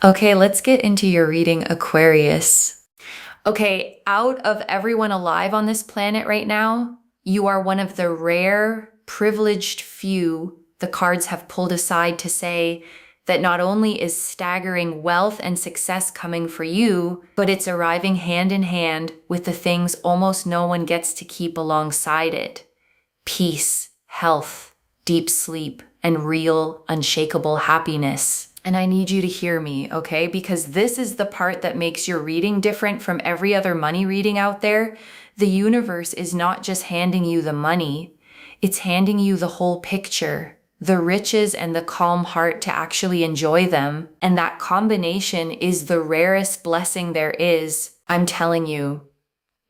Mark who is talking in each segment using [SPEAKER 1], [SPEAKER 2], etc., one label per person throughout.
[SPEAKER 1] Okay, let's get into your reading, Aquarius. Okay, out of everyone alive on this planet right now, you are one of the rare, privileged few the cards have pulled aside to say that not only is staggering wealth and success coming for you, but it's arriving hand in hand with the things almost no one gets to keep alongside it. Peace, health, deep sleep, and real, unshakable happiness. And I need you to hear me, okay? Because this is the part that makes your reading different from every other money reading out there. The universe is not just handing you the money, it's handing you the whole picture, the riches and the calm heart to actually enjoy them. And that combination is the rarest blessing there is. I'm telling you,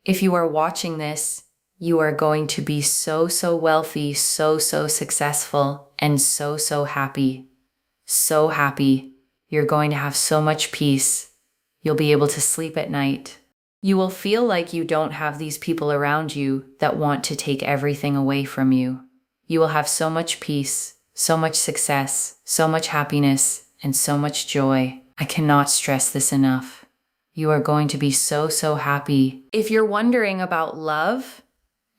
[SPEAKER 1] if you are watching this, you are going to be so wealthy, so successful, and so happy. So happy. You're going to have so much peace. You'll be able to sleep at night. You will feel like you don't have these people around you that want to take everything away from you. You will have so much peace, so much success, so much happiness, and so much joy. I cannot stress this enough. You are going to be so happy. If you're wondering about love,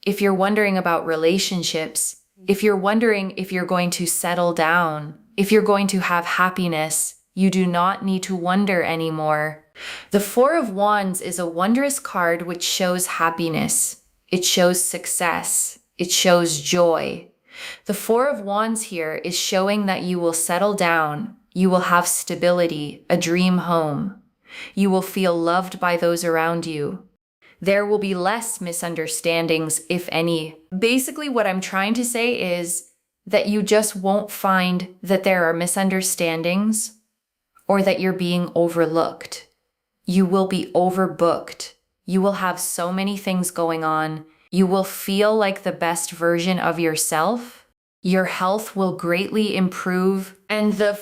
[SPEAKER 1] if you're wondering about relationships, if you're wondering if you're going to settle down, if you're going to have happiness, you do not need to wonder anymore. The Four of Wands is a wondrous card which shows happiness. It shows success. It shows joy. The Four of Wands here is showing that you will settle down. You will have stability, a dream home. You will feel loved by those around you. There will be less misunderstandings, if any. Basically, what I'm trying to say is that you just won't find that there are misunderstandings or that you're being overlooked. You will be overbooked. You will have so many things going on. You will feel like the best version of yourself. Your health will greatly improve. And the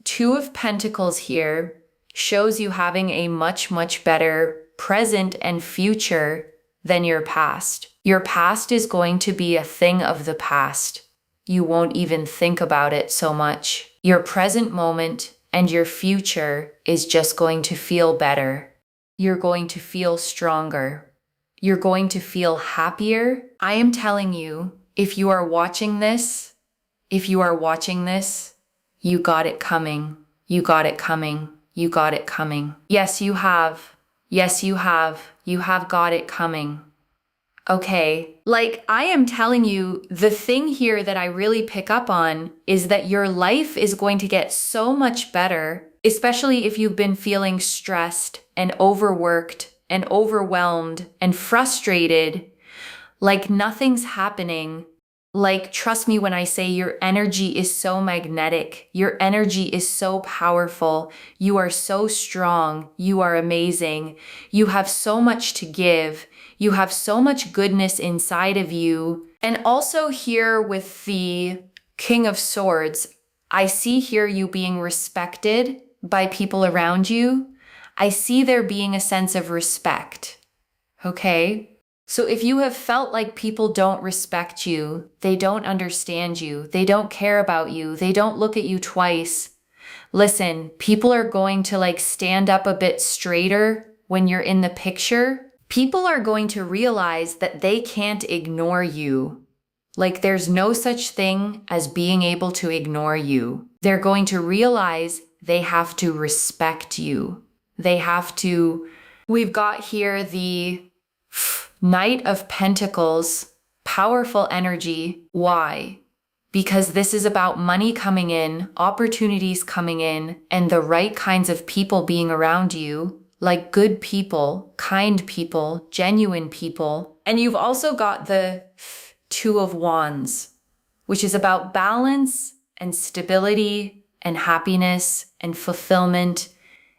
[SPEAKER 1] Two of Pentacles here shows you having a much better present and future than your past. Your past is going to be a thing of the past. You won't even think about it so much. Your present moment and your future is just going to feel better. You're going to feel stronger. You're going to feel happier. I am telling you, if you are watching this, you got it coming. You got it coming. You got it coming. Yes, you have. Yes, you have. You have got it coming. Okay, like I am telling you, the thing here that I really pick up on is that your life is going to get so much better, especially if you've been feeling stressed and overworked and overwhelmed and frustrated, like nothing's happening. Like, trust me when I say your energy is so magnetic. Your energy is so powerful. You are so strong. You are amazing. You have so much to give. You have so much goodness inside of you. And also here with the King of Swords, I see here you being respected by people around you. I see there being a sense of respect. Okay? So if you have felt like people don't respect you, they don't understand you, they don't care about you, they don't look at you twice, listen, people are going to stand up a bit straighter when you're in the picture. People are going to realize that they can't ignore you. Like there's no such thing as being able to ignore you. They're going to realize they have to respect you. They have to. We've got here the Knight of Pentacles, powerful energy. Why? Because this is about money coming in, opportunities coming in, and the right kinds of people being around you, like good people, kind people, genuine people. And you've also got the Two of Wands, which is about balance and stability and happiness and fulfillment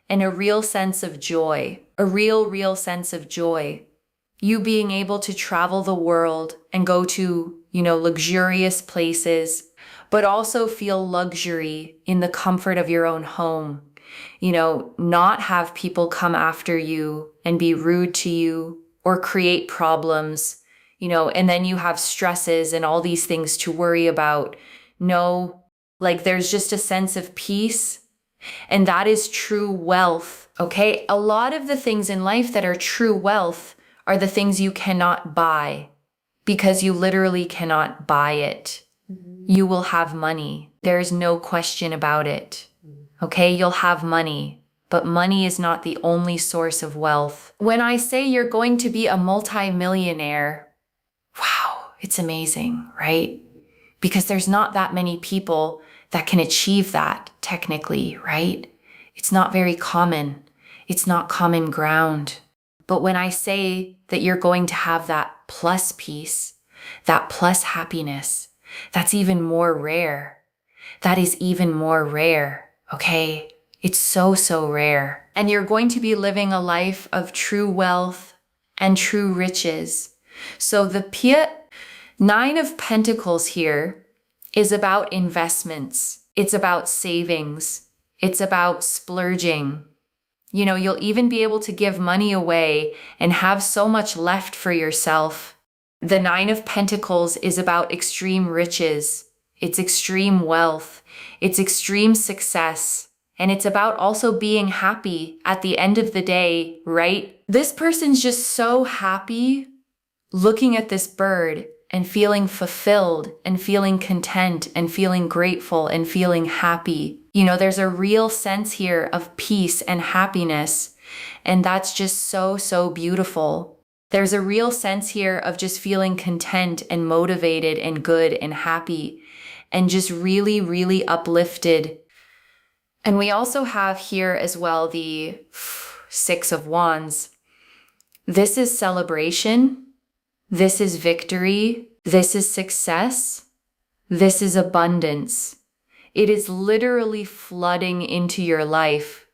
[SPEAKER 1] and a real sense of joy, a real sense of joy. You being able to travel the world and go to, luxurious places, but also feel luxury in the comfort of your own home. Not have people come after you and be rude to you or create problems, and then you have stresses and all these things to worry about. No, there's just a sense of peace And that is true wealth, okay? A lot of the things in life that are true wealth are the things you cannot buy because you literally cannot buy it. You will have money. There is no question about it. Okay, you'll have money, but money is not the only source of wealth. When I say you're going to be a multi-millionaire, wow, it's amazing, right? Because there's not that many people that can achieve that technically, right? It's not very common. It's not common ground. But when I say that you're going to have that plus piece, that plus happiness, that's even more rare. That is even more rare, okay? It's so, so rare. And you're going to be living a life of true wealth and true riches. So the Nine of Pentacles here is about investments. It's about savings. It's about splurging. You know, you'll even be able to give money away and have so much left for yourself. The Nine of Pentacles is about extreme riches. It's extreme wealth. It's extreme success. And it's about also being happy at the end of the day, right? This person's just so happy looking at this bird and feeling fulfilled and feeling content and feeling grateful and feeling happy. You know, there's a real sense here of peace and happiness. And that's just so, so beautiful. There's a real sense here of just feeling content and motivated and good and happy and just really, really uplifted. And we also have here as well the Six of Wands. This is celebration. This is victory. This is success. This is abundance. It is literally flooding into your life.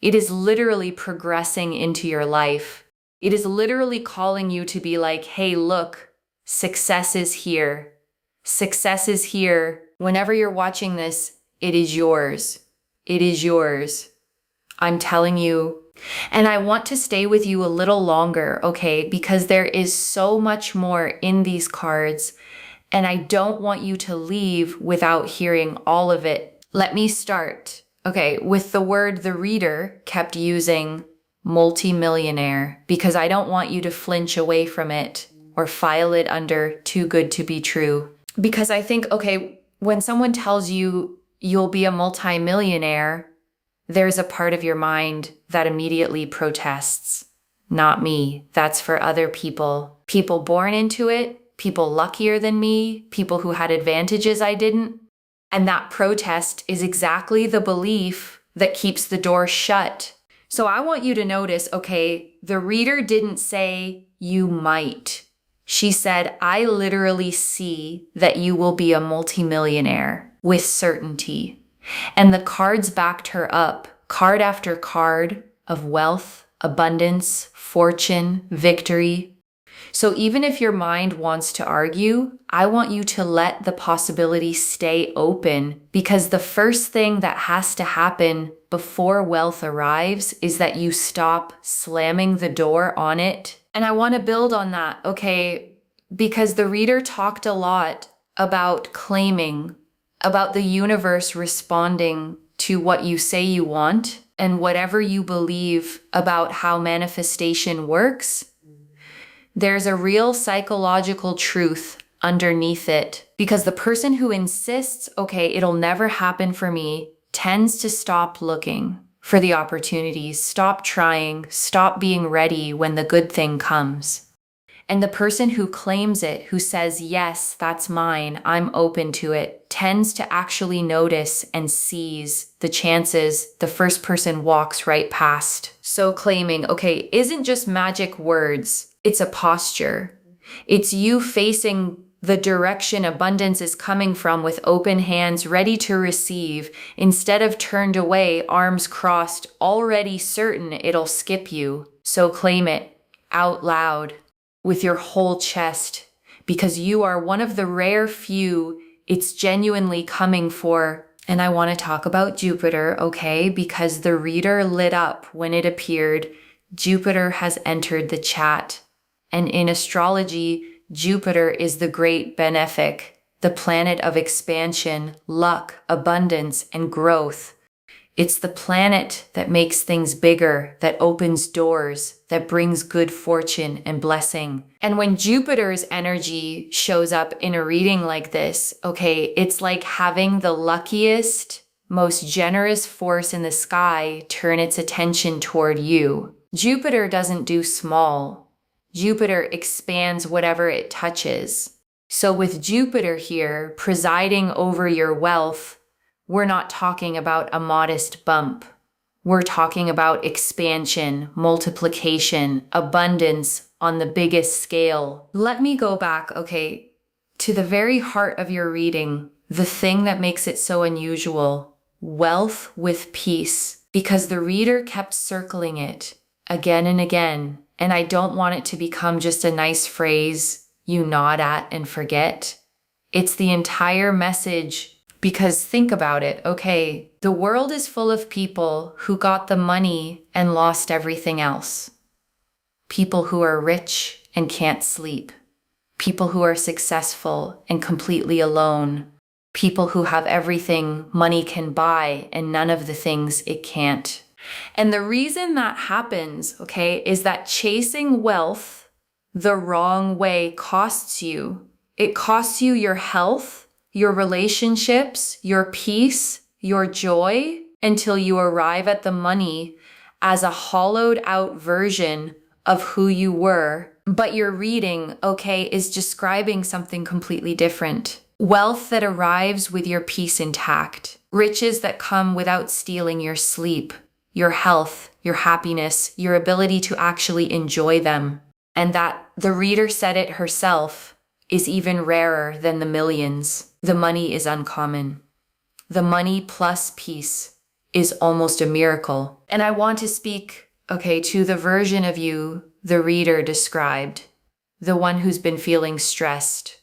[SPEAKER 1] It is literally progressing into your life. It is literally calling you to be like, hey, look, success is here. Success is here. Whenever you're watching this, it is yours. It is yours. I'm telling you. And I want to stay with you a little longer, okay? Because there is so much more in these cards, and I don't want you to leave without hearing all of it. Let me start, okay, with the word the reader kept using multi-millionaire, because I don't want you to flinch away from it or file it under too good to be true. Because I think, okay, when someone tells you you'll be a multi-millionaire, there's a part of your mind that immediately protests. Not me. That's for other people. People born into it, people luckier than me, people who had advantages I didn't. And that protest is exactly the belief that keeps the door shut. So I want you to notice, okay, the reader didn't say you might. She said, I literally see that you will be a multimillionaire with certainty. And the cards backed her up, card after card of wealth, abundance, fortune, victory. So even if your mind wants to argue, I want you to let the possibility stay open, because the first thing that has to happen before wealth arrives is that you stop slamming the door on it. And I want to build on that, okay? Because the reader talked a lot about claiming, about the universe responding to what you say you want, and whatever you believe about how manifestation works, there's a real psychological truth underneath it. Because the person who insists, okay, it'll never happen for me, tends to stop looking for the opportunities, stop trying, stop being ready when the good thing comes. And the person who claims it, who says, yes, that's mine, I'm open to it, tends to actually notice and seize the chances the first person walks right past. So claiming, okay, isn't just magic words, it's a posture. It's you facing the direction abundance is coming from with open hands, ready to receive, instead of turned away, arms crossed, already certain it'll skip you. So claim it out loud, with your whole chest, because you are one of the rare few it's genuinely coming for. And I want to talk about Jupiter, okay? Because the reader lit up when it appeared. Jupiter has entered the chat. And in astrology, Jupiter is the great benefic, the planet of expansion, luck, abundance, and growth. It's the planet that makes things bigger, that opens doors, that brings good fortune and blessing. And when Jupiter's energy shows up in a reading like this, okay, it's like having the luckiest, most generous force in the sky turn its attention toward you. Jupiter doesn't do small. Jupiter expands whatever it touches. So with Jupiter here presiding over your wealth, we're not talking about a modest bump. We're talking about expansion, multiplication, abundance on the biggest scale. Let me go back, okay, to the very heart of your reading, the thing that makes it so unusual, wealth with peace, because the reader kept circling it again and again. And I don't want it to become just a nice phrase you nod at and forget. It's the entire message. Because think about it, okay, the world is full of people who got the money and lost everything else. People who are rich and can't sleep. People who are successful and completely alone. People who have everything money can buy and none of the things it can't. And the reason that happens, okay, is that chasing wealth the wrong way costs you. It costs you your health, your relationships, your peace, your joy, until you arrive at the money as a hollowed out version of who you were. But your reading, okay, is describing something completely different. Wealth that arrives with your peace intact. Riches that come without stealing your sleep, your health, your happiness, your ability to actually enjoy them. And that the reader said it herself is even rarer than the millions. The money is uncommon. The money plus peace is almost a miracle. And I want to speak, okay, to the version of you the reader described, the one who's been feeling stressed,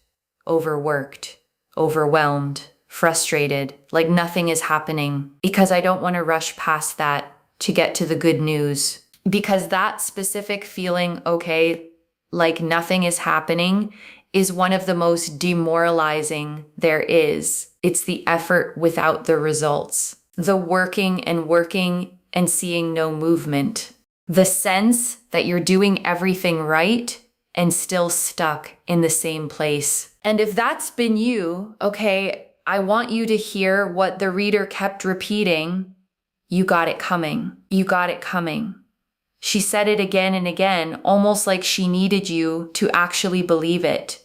[SPEAKER 1] overworked, overwhelmed, frustrated, like nothing is happening, because I don't want to rush past that to get to the good news. Because that specific feeling, okay, like nothing is happening, is one of the most demoralizing there is. It's the effort without the results. The working and seeing no movement. The sense that you're doing everything right and still stuck in the same place. And if that's been you, okay, I want you to hear what the reader kept repeating. You got it coming. You got it coming. She said it again and again, almost like she needed you to actually believe it.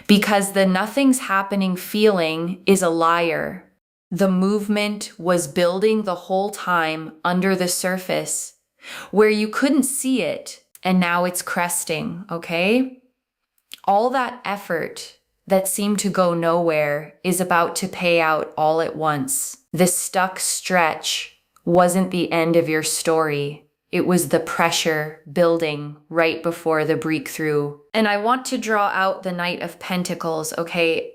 [SPEAKER 1] Because the nothing's happening feeling is a liar. The movement was building the whole time under the surface, where you couldn't see it, and now it's cresting, okay? All that effort that seemed to go nowhere is about to pay out all at once. The stuck stretch wasn't the end of your story. It was the pressure building right before the breakthrough. And I want to draw out the Knight of Pentacles, okay,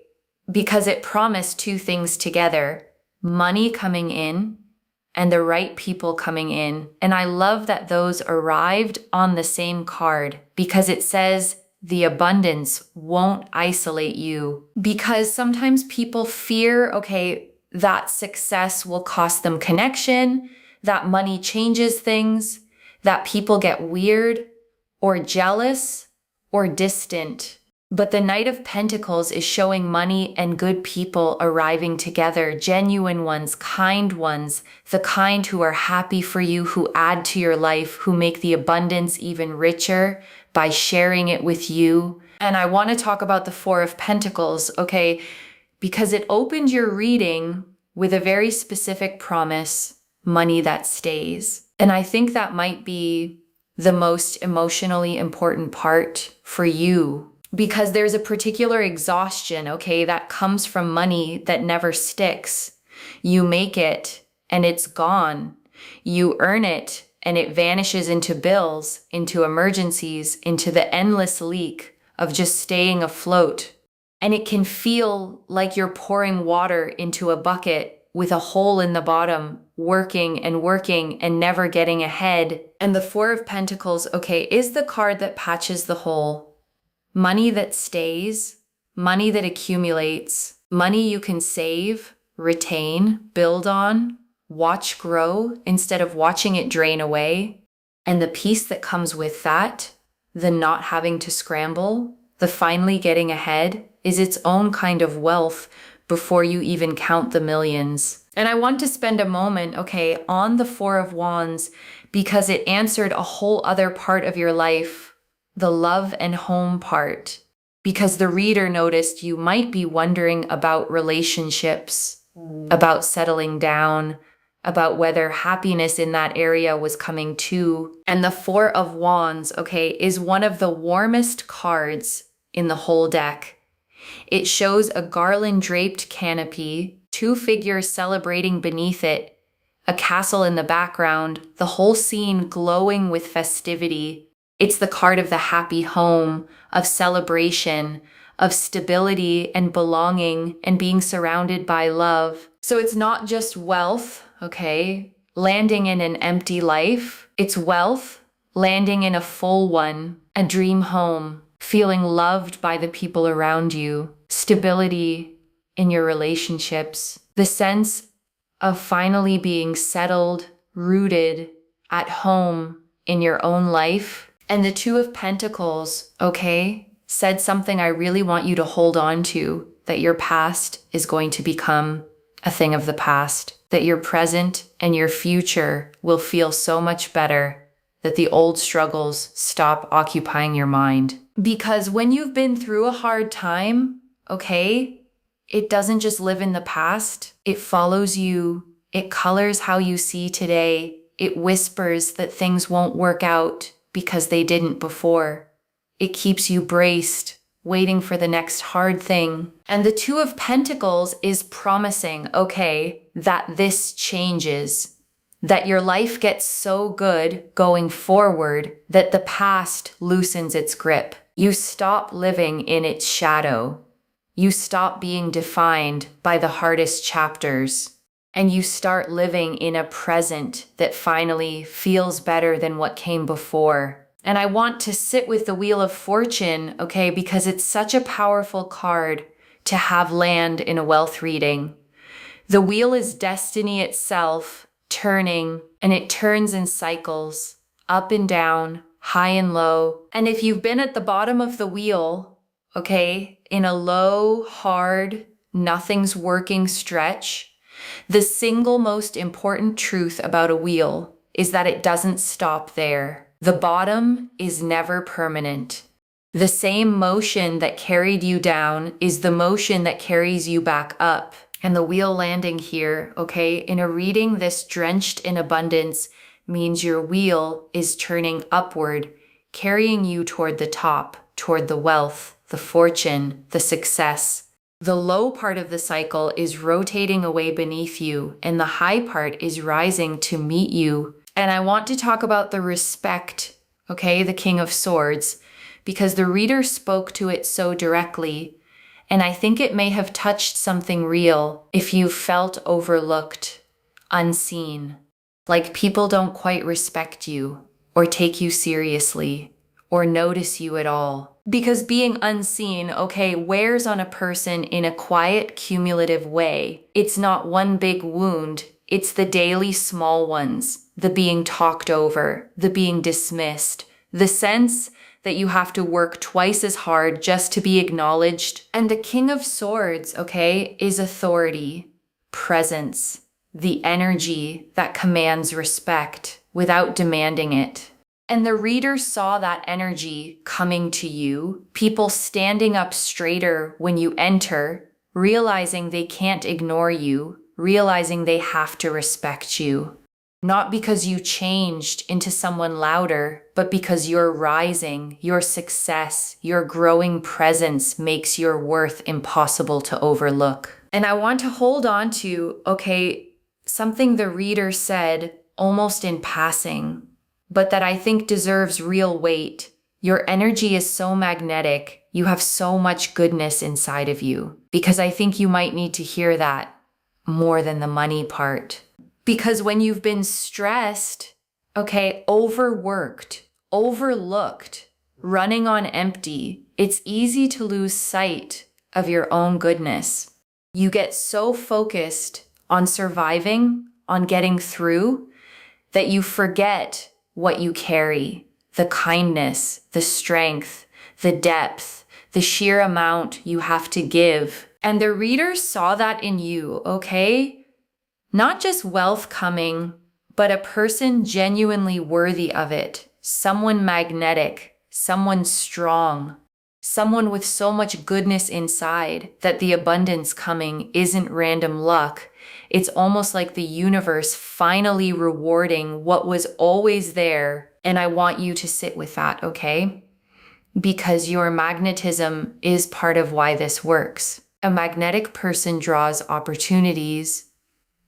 [SPEAKER 1] because it promised two things together: money coming in and the right people coming in. And I love that those arrived on the same card, because it says the abundance won't isolate you. Because sometimes people fear, okay, that success will cost them connection, that money changes things, that people get weird or jealous or distant. But the Knight of Pentacles is showing money and good people arriving together, genuine ones, kind ones, the kind who are happy for you, who add to your life, who make the abundance even richer by sharing it with you. And I want to talk about the Four of Pentacles, okay, because it opened your reading with a very specific promise: money that stays. And I think that might be the most emotionally important part for you, because there's a particular exhaustion, okay, that comes from money that never sticks. You make it and it's gone. You earn it and it vanishes into bills, into emergencies, into the endless leak of just staying afloat. And it can feel like you're pouring water into a bucket with a hole in the bottom, working and never getting ahead. And the Four of Pentacles, okay, is the card that patches the hole. Money that stays, money that accumulates, money you can save, retain, build on, watch grow instead of watching it drain away. And the peace that comes with that, the not having to scramble, the finally getting ahead, is its own kind of wealth before you even count the millions. And I want to spend a moment, okay, on the Four of Wands because it answered a whole other part of your life, the love and home part. Because the reader noticed you might be wondering about relationships, about settling down, about whether happiness in that area was coming too. And the Four of Wands, okay, is one of the warmest cards in the whole deck. It shows a garland draped canopy, two figures celebrating beneath it, a castle in the background, the whole scene glowing with festivity. It's the card of the happy home, of celebration, of stability and belonging and being surrounded by love. So it's not just wealth, okay, landing in an empty life. It's wealth, landing in a full one, a dream home, feeling loved by the people around you, stability in your relationships, the sense of finally being settled, rooted, at home in your own life. And the Two of Pentacles, okay, said something I really want you to hold on to, that your past is going to become a thing of the past, that your present and your future will feel so much better, that the old struggles stop occupying your mind. Because when you've been through a hard time, okay, it doesn't just live in the past. It follows you. It colors how you see today. It whispers that things won't work out because they didn't before. It keeps you braced, waiting for the next hard thing. And the Two of Pentacles is promising, okay, that this changes, that your life gets so good going forward that the past loosens its grip. You stop living in its shadow. You stop being defined by the hardest chapters. And you start living in a present that finally feels better than what came before. And I want to sit with the Wheel of Fortune, okay, because it's such a powerful card to have land in a wealth reading. The wheel is destiny itself, turning, and it turns in cycles, up and down, high and low. And if you've been at the bottom of the wheel, okay, in a low, hard, nothing's working stretch, the single most important truth about a wheel is that it doesn't stop there. The bottom is never permanent. The same motion that carried you down is the motion that carries you back up. And the wheel landing here, okay, in a reading this drenched in abundance means your wheel is turning upward, carrying you toward the top, toward the wealth, the fortune, the success. The low part of the cycle is rotating away beneath you, and the high part is rising to meet you. And I want to talk about the respect, okay, the King of Swords, because the reader spoke to it so directly. And I think it may have touched something real if you felt overlooked, unseen, like people don't quite respect you or take you seriously or notice you at all. Because being unseen, okay, wears on a person in a quiet, cumulative way. It's not one big wound. It's the daily small ones, the being talked over, the being dismissed, the sense that you have to work twice as hard just to be acknowledged. And the King of Swords, okay, is authority, presence, the energy that commands respect without demanding it. And the reader saw that energy coming to you, people standing up straighter when you enter, realizing they can't ignore you, realizing they have to respect you. Not because you changed into someone louder, but because you're rising, your success, your growing presence makes your worth impossible to overlook. And I want to hold on to, okay, something the reader said almost in passing, but that I think deserves real weight. Your energy is so magnetic. You have so much goodness inside of you. Because I think you might need to hear that more than the money part. Because when you've been stressed, okay, overworked, overlooked, running on empty, it's easy to lose sight of your own goodness. You get so focused on surviving, on getting through that you forget what you carry, the kindness, the strength, the depth, the sheer amount you have to give. And the reader saw that in you, okay? Not just wealth coming, but a person genuinely worthy of it, someone magnetic, someone strong, someone with so much goodness inside that the abundance coming isn't random luck. It's almost like the universe finally rewarding what was always there. And I want you to sit with that, okay? Because your magnetism is part of why this works. A magnetic person draws opportunities,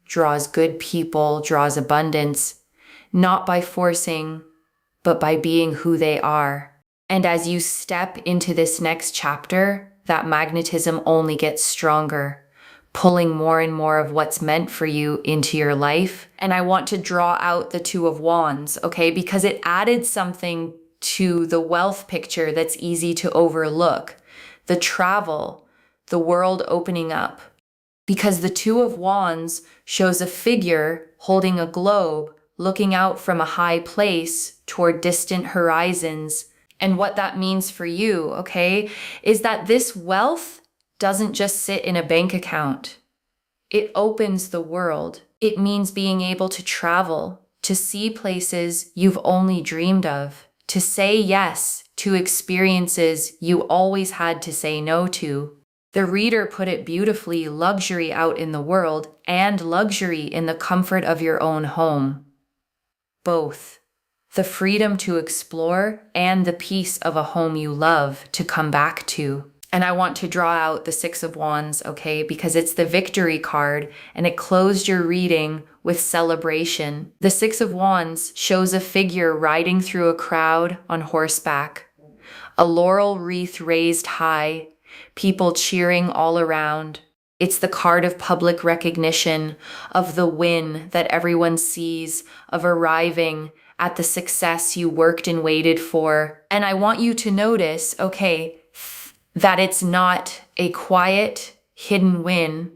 [SPEAKER 1] draws good people, draws abundance, not by forcing, but by being who they are. And as you step into this next chapter, that magnetism only gets stronger, pulling more and more of what's meant for you into your life. And I want to draw out the Two of Wands, okay? Because it added something to the wealth picture that's easy to overlook. The travel, the world opening up. Because the Two of Wands shows a figure holding a globe, looking out from a high place toward distant horizons. And what that means for you, okay, is that this wealth doesn't just sit in a bank account. It opens the world. It means being able to travel, to see places you've only dreamed of, to say yes to experiences you always had to say no to. The reader put it beautifully, luxury out in the world and luxury in the comfort of your own home. Both. The freedom to explore and the peace of a home you love to come back to. And I want to draw out the Six of Wands, okay, because it's the victory card and it closed your reading with celebration. The Six of Wands shows a figure riding through a crowd on horseback, a laurel wreath raised high, people cheering all around. It's the card of public recognition, of the win that everyone sees, of arriving at the success you worked and waited for. And I want you to notice, okay, that it's not a quiet, hidden win.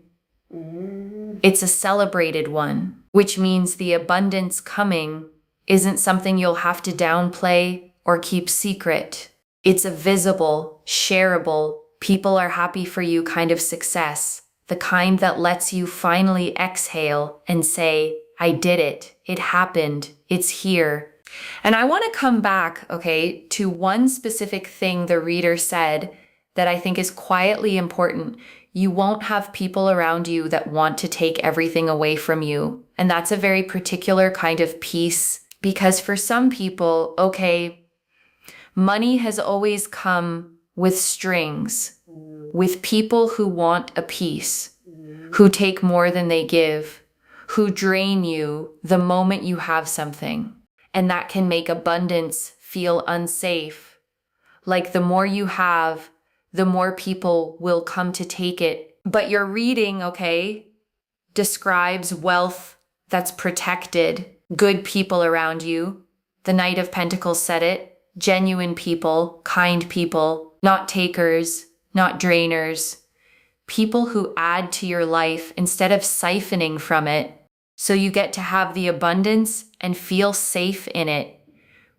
[SPEAKER 1] It's a celebrated one, which means the abundance coming isn't something you'll have to downplay or keep secret. It's a visible, shareable, people are happy for you kind of success, the kind that lets you finally exhale and say, I did it. It happened. It's here. And I want to come back, okay, to one specific thing the reader said that I think is quietly important. You won't have people around you that want to take everything away from you. And that's a very particular kind of peace, because for some people, okay, money has always come with strings, with people who want a piece, who take more than they give, who drain you the moment you have something. And that can make abundance feel unsafe. Like the more you have, the more people will come to take it. But your reading, okay, describes wealth that's protected, good people around you. The Knight of Pentacles said it, genuine people, kind people, not takers, not drainers, people who add to your life instead of siphoning from it. So you get to have the abundance and feel safe in it,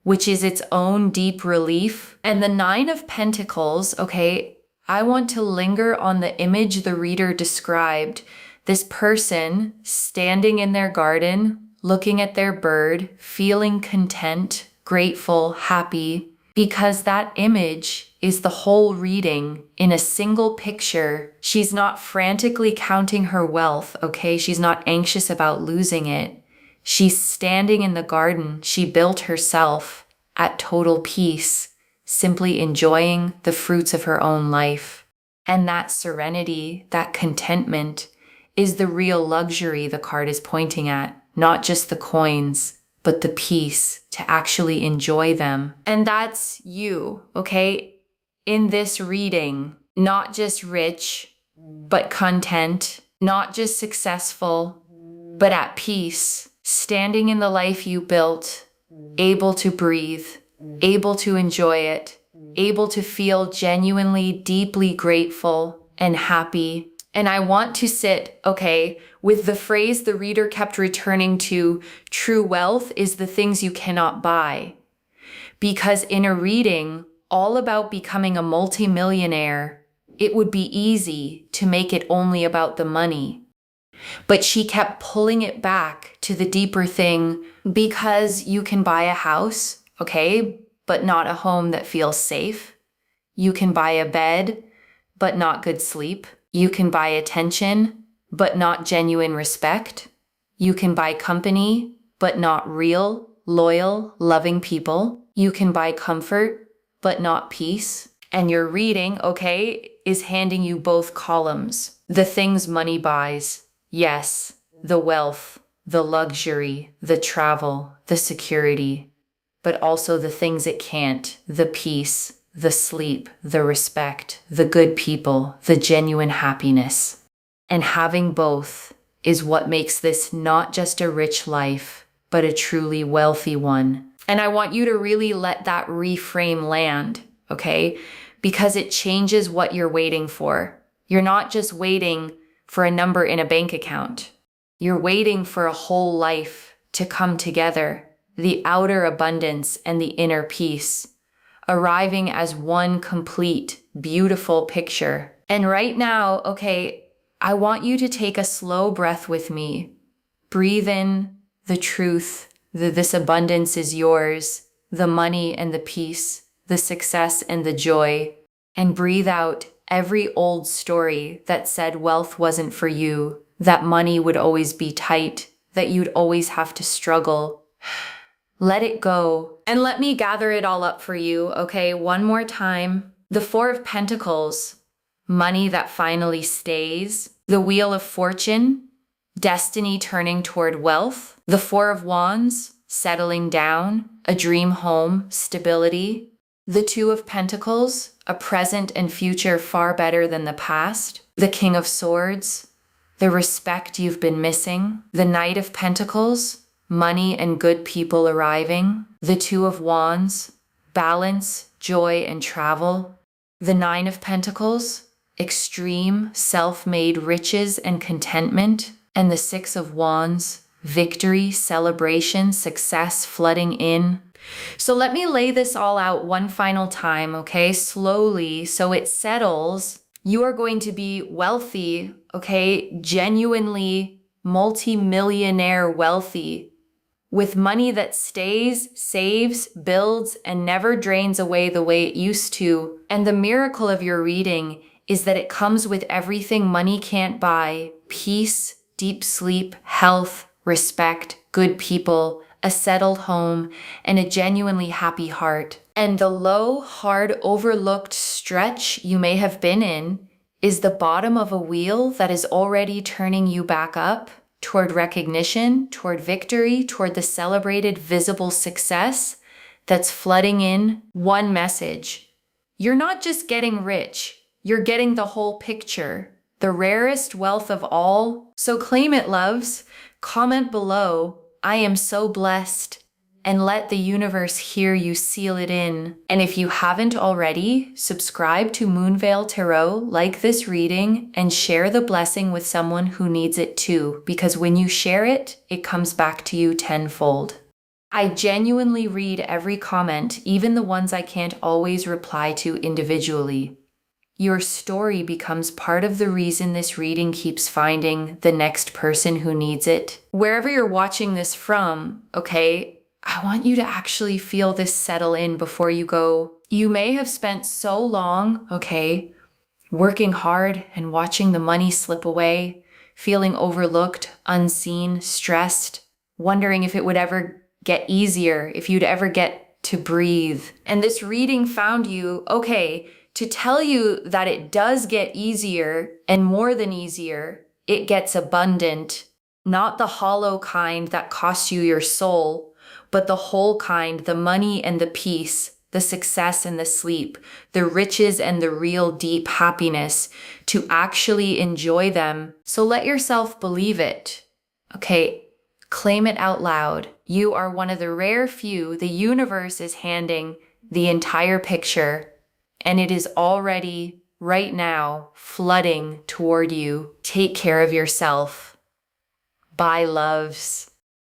[SPEAKER 1] which is its own deep relief. And the Nine of Pentacles, okay, I want to linger on the image the reader described. This person standing in their garden, looking at their bird, feeling content, grateful, happy, because that image is the whole reading in a single picture. She's not frantically counting her wealth, okay? She's not anxious about losing it. She's standing in the garden she built herself at total peace, simply enjoying the fruits of her own life. And that serenity, that contentment, is the real luxury the card is pointing at, not just the coins, but the peace to actually enjoy them. And that's you, okay? In this reading, not just rich, but content, not just successful, but at peace, standing in the life you built, able to breathe, able to enjoy it, able to feel genuinely, deeply grateful and happy. And I want to sit, okay, with the phrase the reader kept returning to, true wealth is the things you cannot buy. Because in a reading all about becoming a multimillionaire, it would be easy to make it only about the money. But she kept pulling it back to the deeper thing, because you can buy a house, okay, but not a home that feels safe. You can buy a bed, but not good sleep. You can buy attention, but not genuine respect. You can buy company, but not real, loyal, loving people. You can buy comfort, but not peace. And your reading, okay, is handing you both columns. The things money buys. Yes, the wealth, the luxury, the travel, the security, but also the things it can't, the peace, the sleep, the respect, the good people, the genuine happiness. And having both is what makes this not just a rich life, but a truly wealthy one. And I want you to really let that reframe land, okay? Because it changes what you're waiting for. You're not just waiting for a number in a bank account. You're waiting for a whole life to come together, the outer abundance and the inner peace, arriving as one complete, beautiful picture. And right now, okay, I want you to take a slow breath with me. Breathe in the truth that this abundance is yours, the money and the peace, the success and the joy, and breathe out every old story that said wealth wasn't for you, that money would always be tight, that you'd always have to struggle. Let it go. And let me gather it all up for you, okay? One more time. The Four of Pentacles, money that finally stays. The Wheel of Fortune, destiny turning toward wealth. The Four of Wands, settling down, a dream home, stability. The Two of Pentacles, a present and future far better than the past. The King of Swords, the respect you've been missing. The Knight of Pentacles, money and good people arriving. The Two of Wands, balance, joy, and travel. The Nine of Pentacles, extreme, self-made riches and contentment. And the Six of Wands, victory, celebration, success flooding in. So let me lay this all out one final time, okay? Slowly, so it settles. You are going to be wealthy, okay? Genuinely multi-millionaire wealthy, with money that stays, saves, builds, and never drains away the way it used to. And the miracle of your reading is that it comes with everything money can't buy: peace, deep sleep, health, respect, good people, a settled home, and a genuinely happy heart. And the low, hard, overlooked stretch you may have been in is the bottom of a wheel that is already turning you back up toward recognition, toward victory, toward the celebrated visible success that's flooding in. One message: you're not just getting rich, you're getting the whole picture, the rarest wealth of all. So claim it, loves. Comment below, "I am so blessed," and let the universe hear you seal it in. And if you haven't already, subscribe to Moonveil Tarot, like this reading, and share the blessing with someone who needs it too, because when you share it, it comes back to you tenfold. I genuinely read every comment, even the ones I can't always reply to individually. Your story becomes part of the reason this reading keeps finding the next person who needs it. Wherever you're watching this from, okay, I want you to actually feel this settle in before you go. You may have spent so long, okay, working hard and watching the money slip away, feeling overlooked, unseen, stressed, wondering if it would ever get easier, if you'd ever get to breathe. And this reading found you, okay, to tell you that it does get easier, and more than easier, it gets abundant. Not the hollow kind that costs you your soul, but the whole kind, the money and the peace, the success and the sleep, the riches and the real deep happiness, to actually enjoy them. So let yourself believe it. Okay, claim it out loud. You are one of the rare few the universe is handing the entire picture, and it is already right now flooding toward you. Take care of yourself. Bye, loves.